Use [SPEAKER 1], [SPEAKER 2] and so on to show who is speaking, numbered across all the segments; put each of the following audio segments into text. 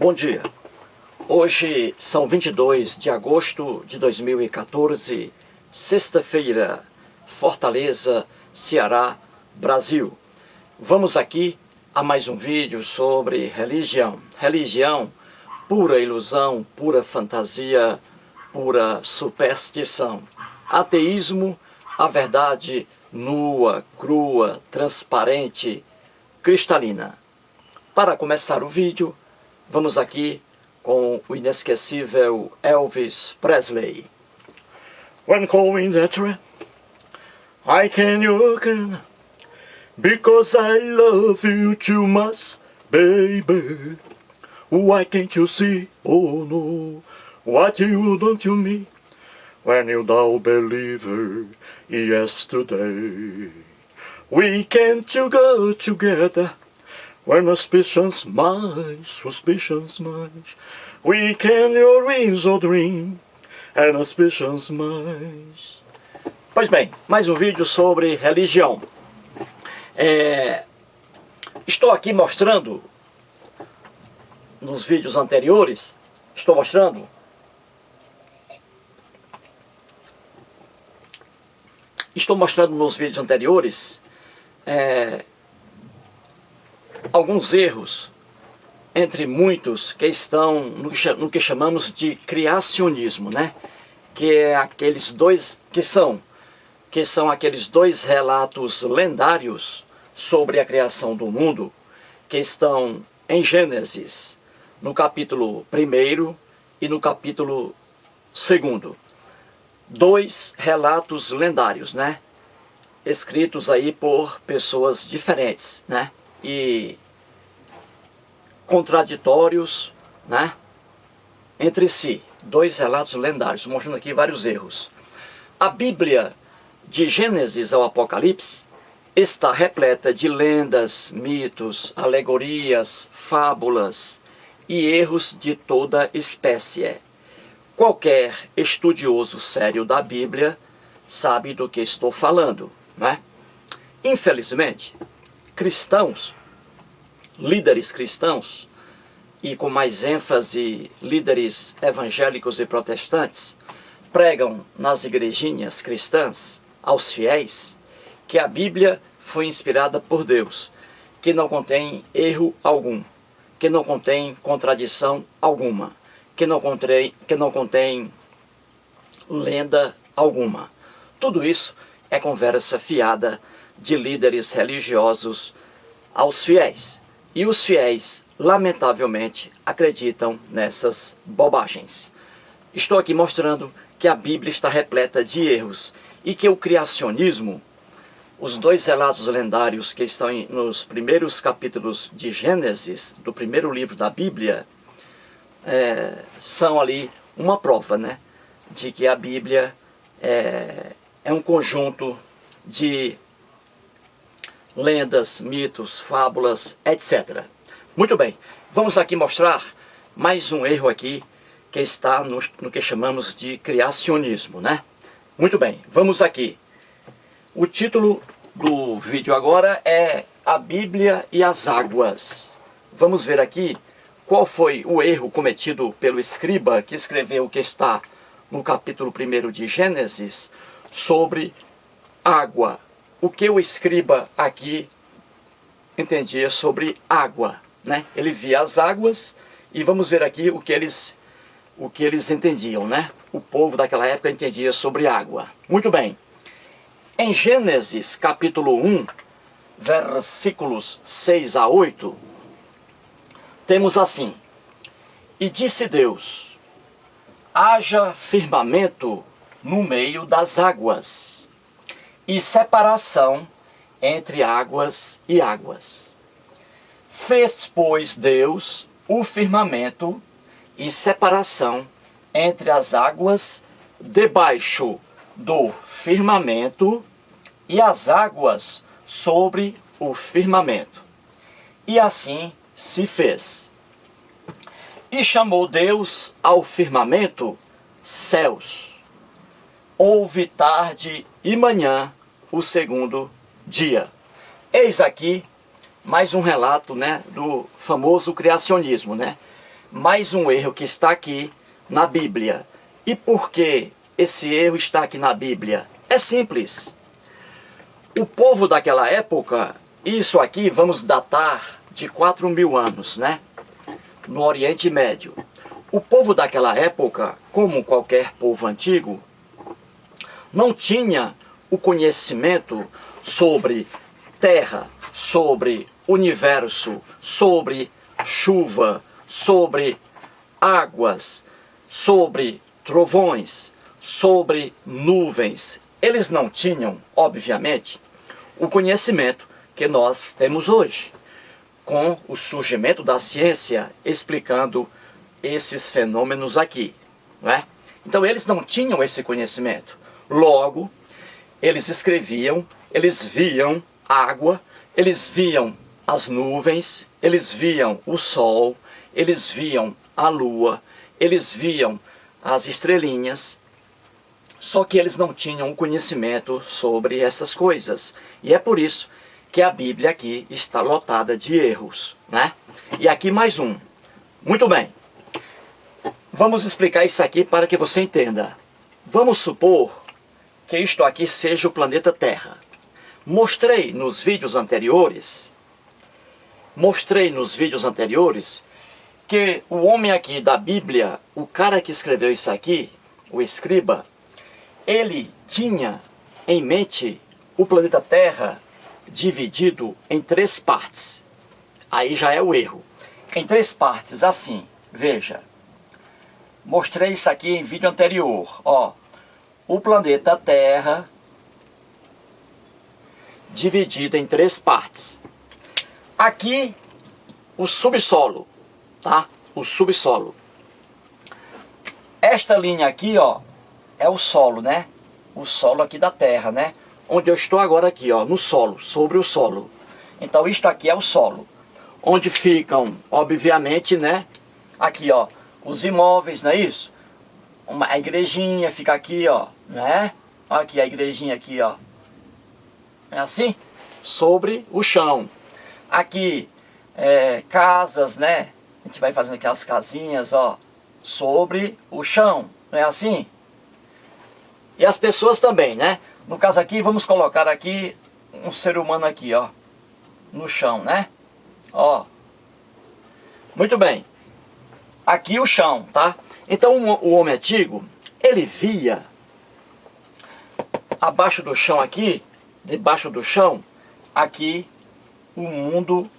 [SPEAKER 1] Bom dia, hoje são 22 de agosto de 2014, sexta-feira, Fortaleza, Ceará, Brasil. Vamos aqui a mais um vídeo sobre religião. Religião, pura ilusão, pura fantasia, pura superstição. Ateísmo, a verdade nua, crua, transparente, cristalina. Para começar o vídeo, vamos aqui com o inesquecível Elvis Presley. When going that way, I can you again, because I love you too much, baby. Why can't you see, oh no, what you done to me, when you don't believe her yesterday. We can't go together, when suspicions minds, we can your wings or dream, and suspicions minds. Pois bem, mais um vídeo sobre religião. Estou aqui mostrando, nos vídeos anteriores, nos vídeos anteriores, alguns erros, entre muitos, que estão no que chamamos de criacionismo, né? Que é aqueles dois, que são aqueles dois relatos lendários sobre a criação do mundo, que estão em Gênesis, no capítulo 1 e no capítulo 2. Dois relatos lendários, né? Escritos aí por pessoas diferentes, né? E contraditórios, né, entre si. Dois relatos lendários, mostrando aqui vários erros. A Bíblia, de Gênesis ao Apocalipse, está repleta de lendas, mitos, alegorias, fábulas e erros de toda espécie. Qualquer estudioso sério da Bíblia sabe do que estou falando, né? Infelizmente, cristãos, líderes cristãos, e com mais ênfase líderes evangélicos e protestantes, pregam nas igrejinhas cristãs aos fiéis que a Bíblia foi inspirada por Deus, que não contém erro algum, que não contém contradição alguma, que não contém lenda alguma. Tudo isso é conversa fiada de líderes religiosos aos fiéis. E os fiéis, lamentavelmente, acreditam nessas bobagens. Estou aqui mostrando que a Bíblia está repleta de erros e que o criacionismo, os dois relatos lendários que estão nos primeiros capítulos de Gênesis, do primeiro livro da Bíblia, são ali uma prova, né, de que a Bíblia é um conjunto de lendas, mitos, fábulas, etc. Muito bem, vamos aqui mostrar mais um erro aqui que está no que chamamos de criacionismo, né? Muito bem, vamos aqui. O título do vídeo agora é A Bíblia e as Águas. Vamos ver aqui qual foi o erro cometido pelo escriba que escreveu o que está no capítulo 1 de Gênesis sobre água. O que o escriba aqui entendia sobre água, né? Ele via as águas e vamos ver aqui o que eles entendiam, né? O povo daquela época entendia sobre água. Muito bem. Em Gênesis capítulo 1, versículos 6 a 8, temos assim: E disse Deus: haja firmamento no meio das águas, e separação entre águas e águas. Fez, pois, Deus o firmamento e separação entre as águas debaixo do firmamento e as águas sobre o firmamento. E assim se fez. E chamou Deus ao firmamento céus. Houve tarde e manhã o segundo dia. Eis aqui mais um relato, né, do famoso criacionismo, né? mais um erro que está aqui na Bíblia. E por que esse erro está aqui na Bíblia? É simples. O povo daquela época, isso aqui vamos datar de 4.000 anos, né? No Oriente Médio. O povo daquela época, como qualquer povo antigo, não tinha o conhecimento sobre terra, sobre universo, sobre chuva, sobre águas, sobre trovões, sobre nuvens. Eles não tinham, obviamente, o conhecimento que nós temos hoje, com o surgimento da ciência explicando esses fenômenos aqui, não é? Então eles não tinham esse conhecimento. Logo, eles escreviam, eles viam água, eles viam as nuvens, eles viam o sol, eles viam a lua, eles viam as estrelinhas, só que eles não tinham o conhecimento sobre essas coisas. E é por isso que a Bíblia aqui está lotada de erros, né? E aqui mais um. Muito bem. Vamos explicar isso aqui para que você entenda. Vamos supor que isto aqui seja o planeta Terra. Mostrei nos vídeos anteriores que o homem aqui da Bíblia, o cara que escreveu isso aqui, o escriba, ele tinha em mente o planeta Terra dividido em 3 partes. Aí já é o erro. Em 3 partes, assim, veja. Mostrei isso aqui em vídeo anterior, ó. O planeta Terra dividido em 3 partes. Aqui, o subsolo, tá? O subsolo. Esta linha aqui, ó, é o solo, né? O solo aqui da Terra, né? Onde eu estou agora aqui, ó, no solo, sobre o solo. Então, isto aqui é o solo. Onde ficam, obviamente, né? Aqui, ó, os imóveis, não é isso? A igrejinha fica aqui, ó, né? Aqui a igrejinha aqui, ó. É assim? Sobre o chão. Aqui, casas, né? A gente vai fazendo aquelas casinhas, ó, sobre o chão. Não é assim? E as pessoas também, né? No caso aqui, vamos colocar aqui um ser humano aqui, ó. No chão, né? Ó. Muito bem. Aqui o chão, tá? Então o homem antigo, ele via abaixo do chão aqui, debaixo do chão, aqui o mundo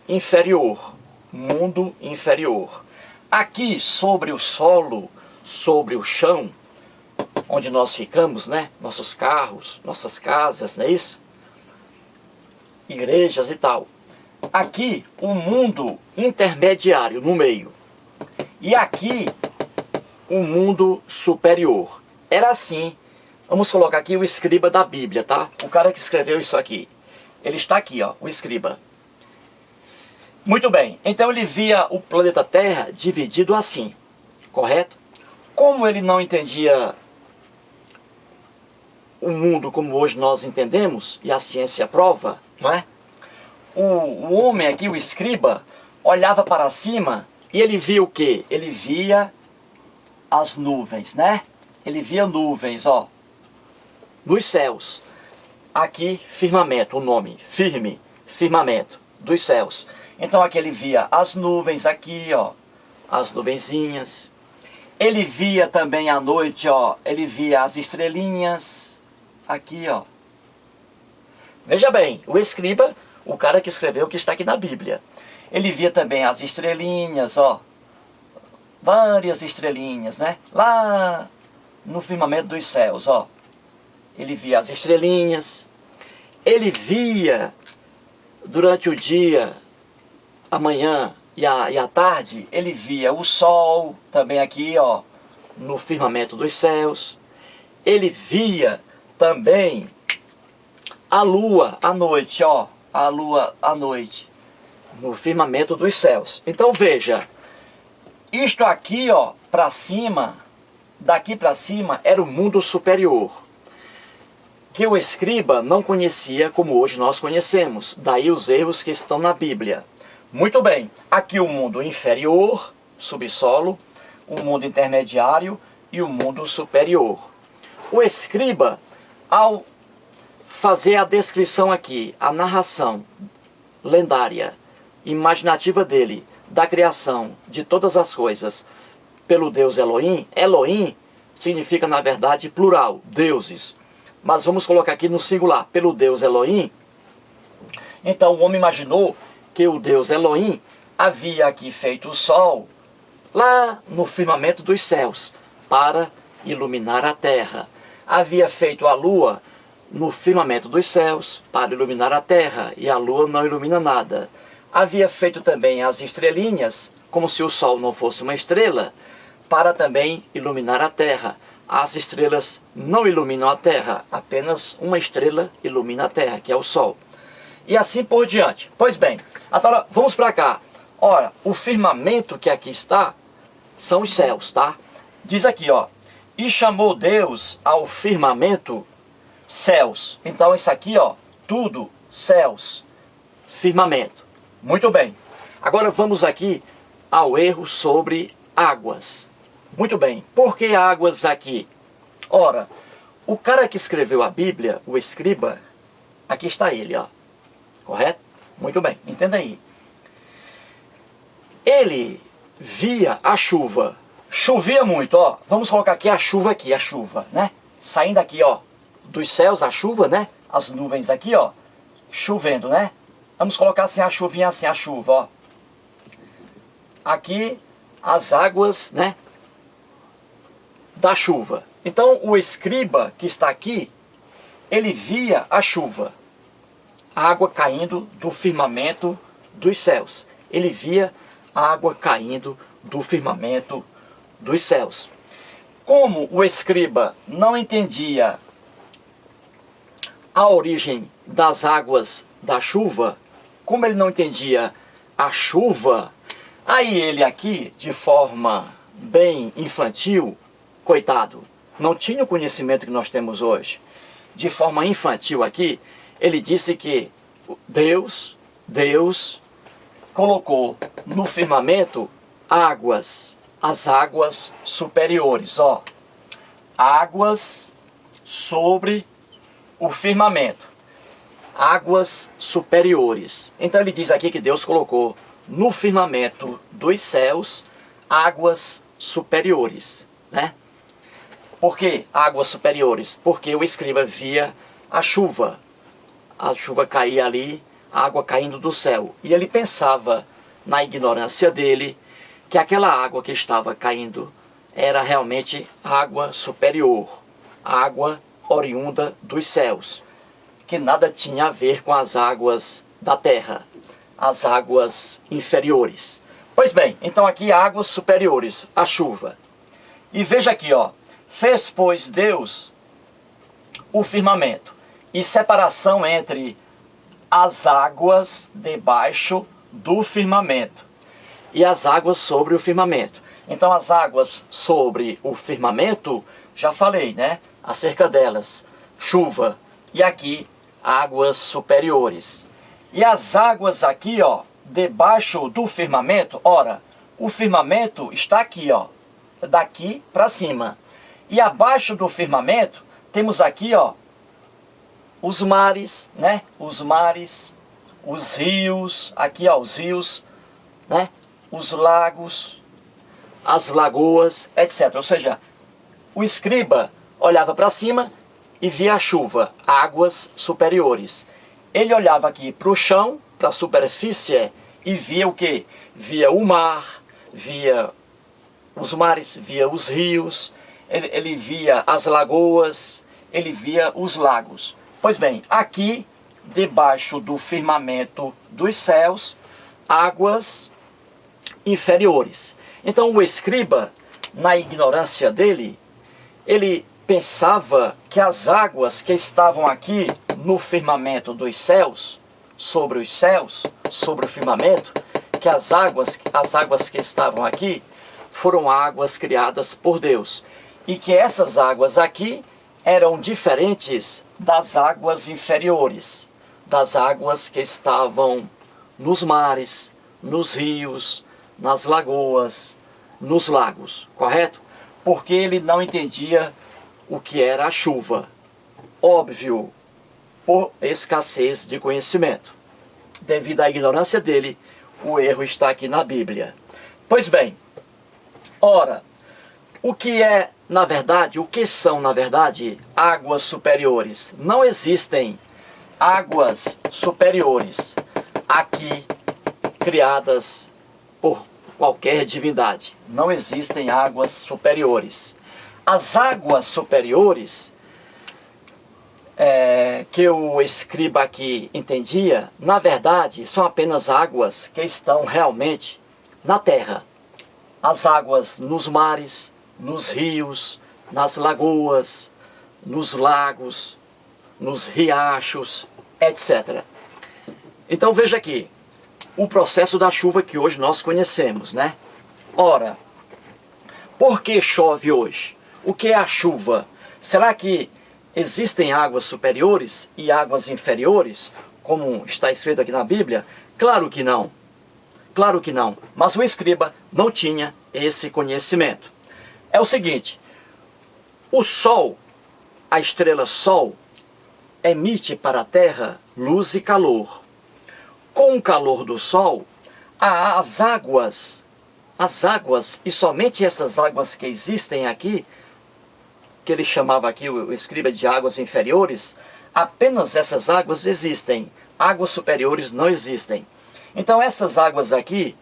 [SPEAKER 1] inferior. Mundo inferior. Aqui sobre o solo, sobre o chão, onde nós ficamos, né? Nossos carros, nossas casas, não é isso? Igrejas e tal. Aqui o mundo intermediário, no meio. E aqui o mundo superior. Era assim. Vamos colocar aqui o escriba da Bíblia, tá? O cara que escreveu isso aqui. Ele está aqui, ó, o escriba. Muito bem. Então ele via o planeta Terra dividido assim. Correto? Como ele não entendia o mundo como hoje nós entendemos, e a ciência prova, não é? O homem aqui, o escriba, olhava para cima e ele via o quê? Ele via as nuvens, né? Ele via nuvens, ó, nos céus. Aqui, firmamento, o nome, firme, firmamento dos céus. Então aqui ele via as nuvens aqui, ó, as nuvenzinhas. Ele via também à noite, ó, ele via as estrelinhas aqui, ó. Veja bem, o escriba, o cara que escreveu o que está aqui na Bíblia. Ele via também as estrelinhas, ó. Várias estrelinhas, né? Lá no firmamento dos céus, ó. Ele via as estrelinhas. Ele via durante o dia, a manhã e a tarde, ele via o sol também aqui, ó, no firmamento dos céus. Ele via também a lua à noite, ó. A lua à noite, no firmamento dos céus. Então veja, isto aqui, ó, para cima, daqui para cima, era o mundo superior, que o escriba não conhecia como hoje nós conhecemos. Daí os erros que estão na Bíblia. Muito bem, aqui o mundo inferior, subsolo, o mundo intermediário e o mundo superior. O escriba, ao fazer a descrição aqui, a narração lendária, imaginativa dele, da criação de todas as coisas pelo Deus Elohim, Elohim significa na verdade plural, deuses. Mas vamos colocar aqui no singular, pelo Deus Elohim. Então o homem imaginou que o Deus Elohim havia aqui feito o sol lá no firmamento dos céus para iluminar a terra. Havia feito a lua no firmamento dos céus para iluminar a terra, e a lua não ilumina nada. Havia feito também as estrelinhas, como se o sol não fosse uma estrela, para também iluminar a terra. As estrelas não iluminam a terra, apenas uma estrela ilumina a terra, que é o sol. E assim por diante. Pois bem, agora vamos para cá. Ora, o firmamento que aqui está são os céus, tá? Diz aqui, ó. E chamou Deus ao firmamento céus. Então isso aqui, ó, tudo céus, firmamento. Muito bem. Agora vamos aqui ao erro sobre águas. Muito bem. Por que águas aqui? Ora, o cara que escreveu a Bíblia, o escriba, aqui está ele, ó. Correto? Muito bem. Entenda aí. Ele via a chuva. Chovia muito, ó. Vamos colocar aqui, a chuva, né? Saindo aqui, ó, dos céus, a chuva, né? As nuvens aqui, ó, chovendo, né? Vamos colocar assim a chuvinha, assim, a chuva, ó. Aqui, as águas, né? Da chuva. Então, o escriba que está aqui, ele via a chuva. A água caindo do firmamento dos céus. Ele via a água caindo do firmamento dos céus. Como o escriba não entendia a origem das águas da chuva, como ele não entendia a chuva, aí ele aqui, de forma bem infantil, coitado, não tinha o conhecimento que nós temos hoje. De forma infantil aqui, ele disse que Deus colocou no firmamento águas, as águas superiores, ó. Águas sobre o firmamento. Águas superiores. Então ele diz aqui que Deus colocou no firmamento dos céus águas superiores, né? Por que águas superiores? Porque o escriba via a chuva caía ali, a água caindo do céu. E ele pensava, na ignorância dele, que aquela água que estava caindo era realmente água superior, água oriunda dos céus, que nada tinha a ver com as águas da terra, as águas inferiores. Pois bem, então aqui águas superiores, a chuva. E veja aqui, ó, fez, pois, Deus o firmamento e separação entre as águas debaixo do firmamento e as águas sobre o firmamento. Então as águas sobre o firmamento, já falei, né? Acerca delas, chuva. E aqui, águas superiores. E as águas aqui, ó, debaixo do firmamento, ora, o firmamento está aqui, ó, daqui para cima. E abaixo do firmamento, temos aqui, ó, os mares, né? Os mares, os rios, aqui, ó, os rios, né? Os lagos, as lagoas, etc. Ou seja, o escriba olhava para cima e via a chuva, águas superiores. Ele olhava aqui para o chão, para a superfície, e via o quê? Via o mar, via os mares, via os rios, ele via as lagoas, ele via os lagos. Pois bem, aqui, debaixo do firmamento dos céus, águas inferiores. Então o escriba, na ignorância dele, ele pensava que as águas que estavam aqui no firmamento dos céus, sobre os céus, sobre o firmamento, que as águas que estavam aqui foram águas criadas por Deus. E que essas águas aqui eram diferentes das águas inferiores, das águas que estavam nos mares, nos rios, nas lagoas, nos lagos, correto? Porque ele não entendia o que era a chuva. Óbvio, por escassez de conhecimento. Devido à ignorância dele, o erro está aqui na Bíblia. Pois bem, ora, o que são, na verdade, águas superiores? Não existem águas superiores aqui criadas por qualquer divindade. Não existem águas superiores. As águas superiores que o escriba aqui entendia, na verdade, são apenas águas que estão realmente na terra. As águas nos mares, nos rios, nas lagoas, nos lagos, nos riachos, etc. Então veja aqui, o processo da chuva que hoje nós conhecemos, né? Ora, por que chove hoje? O que é a chuva? Será que existem águas superiores e águas inferiores, como está escrito aqui na Bíblia? Claro que não. Claro que não. Mas o escriba não tinha esse conhecimento. É o seguinte, o Sol, a estrela Sol, emite para a Terra luz e calor. Com o calor do Sol, as águas, e somente essas águas que existem aqui, que ele chamava aqui, o escriba, de águas inferiores, apenas essas águas existem. Águas superiores não existem. Então essas águas aqui,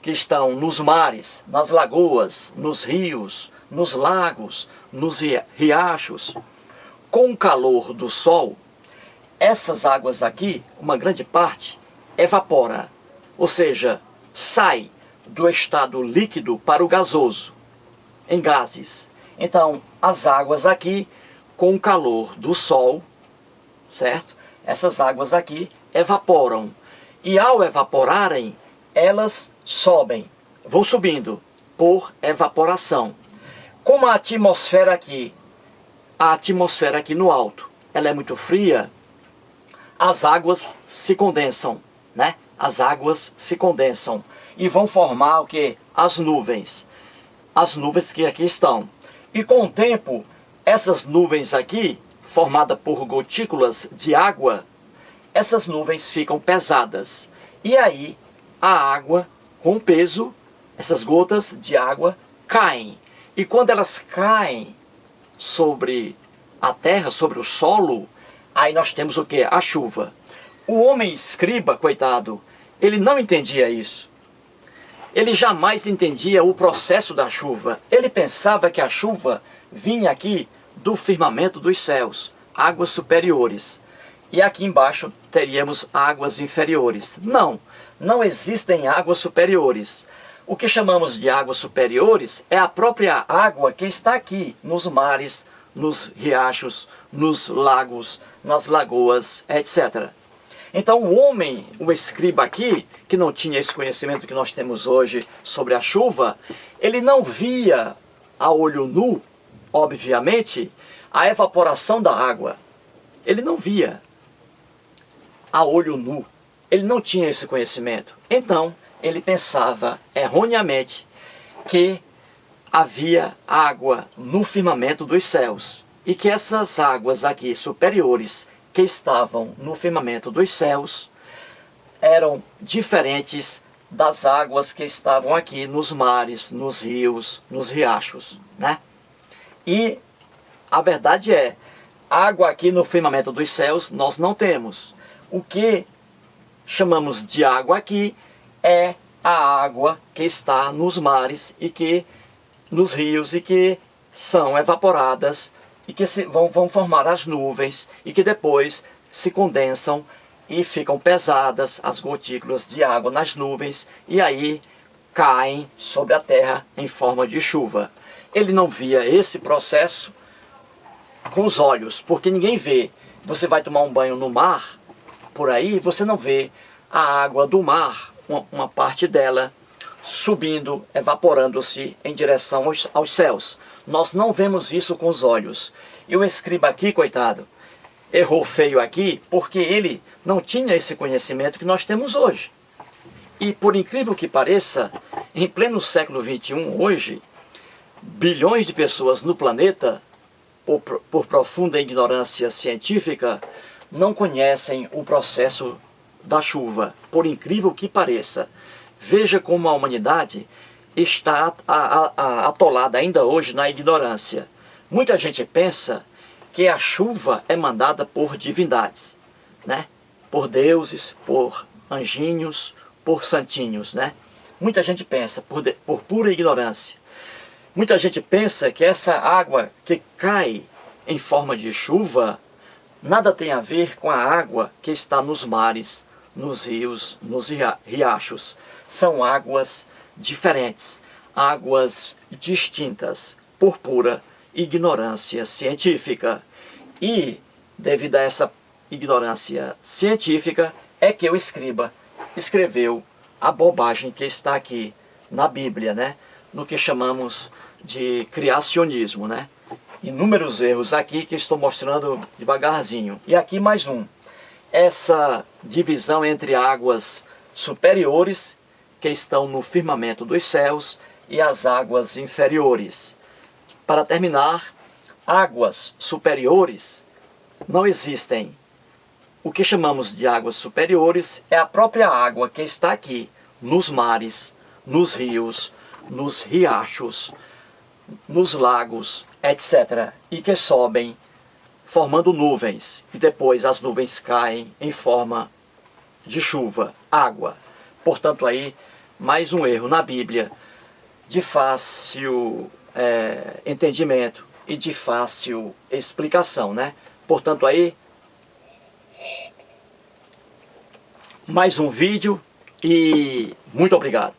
[SPEAKER 1] que estão nos mares, nas lagoas, nos rios, nos lagos, nos riachos, com o calor do Sol, essas águas aqui, uma grande parte, evapora. Ou seja, sai do estado líquido para o gasoso, em gases. Então, as águas aqui, com o calor do Sol, certo? Essas águas aqui evaporam. E ao evaporarem, elas sobem, vão subindo por evaporação. Como a atmosfera aqui no alto, ela é muito fria, as águas se condensam, né? As águas se condensam e vão formar o que? As nuvens. As nuvens que aqui estão. E com o tempo, essas nuvens aqui, formadas por gotículas de água, essas nuvens ficam pesadas. E aí, a água, com peso, essas gotas de água caem. E quando elas caem sobre a terra, sobre o solo, aí nós temos o que? A chuva. O homem escriba, coitado, ele não entendia isso. Ele jamais entendia o processo da chuva. Ele pensava que a chuva vinha aqui do firmamento dos céus, águas superiores. E aqui embaixo teríamos águas inferiores. Não, não existem águas superiores. O que chamamos de águas superiores é a própria água que está aqui, nos mares, nos riachos, nos lagos, nas lagoas, etc. Então o homem, o escriba aqui, que não tinha esse conhecimento que nós temos hoje sobre a chuva, ele não via a olho nu, obviamente, a evaporação da água. Ele não via a olho nu. Ele não tinha esse conhecimento. Então, ele pensava erroneamente que havia água no firmamento dos céus e que essas águas aqui superiores que estavam no firmamento dos céus eram diferentes das águas que estavam aqui nos mares, nos rios, nos riachos, né? E a verdade é, água aqui no firmamento dos céus nós não temos. O que chamamos de água aqui é a água que está nos mares e que nos rios e que são evaporadas e que vão formar as nuvens e que depois se condensam e ficam pesadas as gotículas de água nas nuvens e aí caem sobre a terra em forma de chuva. Ele não via esse processo com os olhos, porque ninguém vê. Você vai tomar um banho no mar, por aí, você não vê a água do mar, uma parte dela, subindo, evaporando-se em direção aos céus. Nós não vemos isso com os olhos. E o escriba aqui, coitado, errou feio aqui, porque ele não tinha esse conhecimento que nós temos hoje. E por incrível que pareça, Em pleno século XXI, hoje, bilhões de pessoas no planeta, por profunda ignorância científica, não conhecem o processo da chuva, por incrível que pareça. Veja como a humanidade está atolada ainda hoje na ignorância. Muita gente pensa que a chuva é mandada por divindades, né? Por deuses, por anjinhos, por santinhos, né? Muita gente pensa, por pura ignorância. Muita gente pensa que essa água que cai em forma de chuva nada tem a ver com a água que está nos mares, nos rios, nos riachos. São águas diferentes, águas distintas, por pura ignorância científica. E, devido a essa ignorância científica, é que o escriba escreveu a bobagem que está aqui na Bíblia, né? No que chamamos de criacionismo, né? Inúmeros erros aqui que estou mostrando devagarzinho. E aqui mais um. Essa divisão entre águas superiores, que estão no firmamento dos céus, e as águas inferiores. Para terminar, águas superiores não existem. O que chamamos de águas superiores é a própria água que está aqui, nos mares, nos rios, nos riachos, nos lagos, etc. E que sobem formando nuvens, e depois as nuvens caem em forma de chuva, água. Portanto, aí, mais um erro na Bíblia, de fácil entendimento e de fácil explicação, né? Portanto, aí, mais um vídeo e muito obrigado.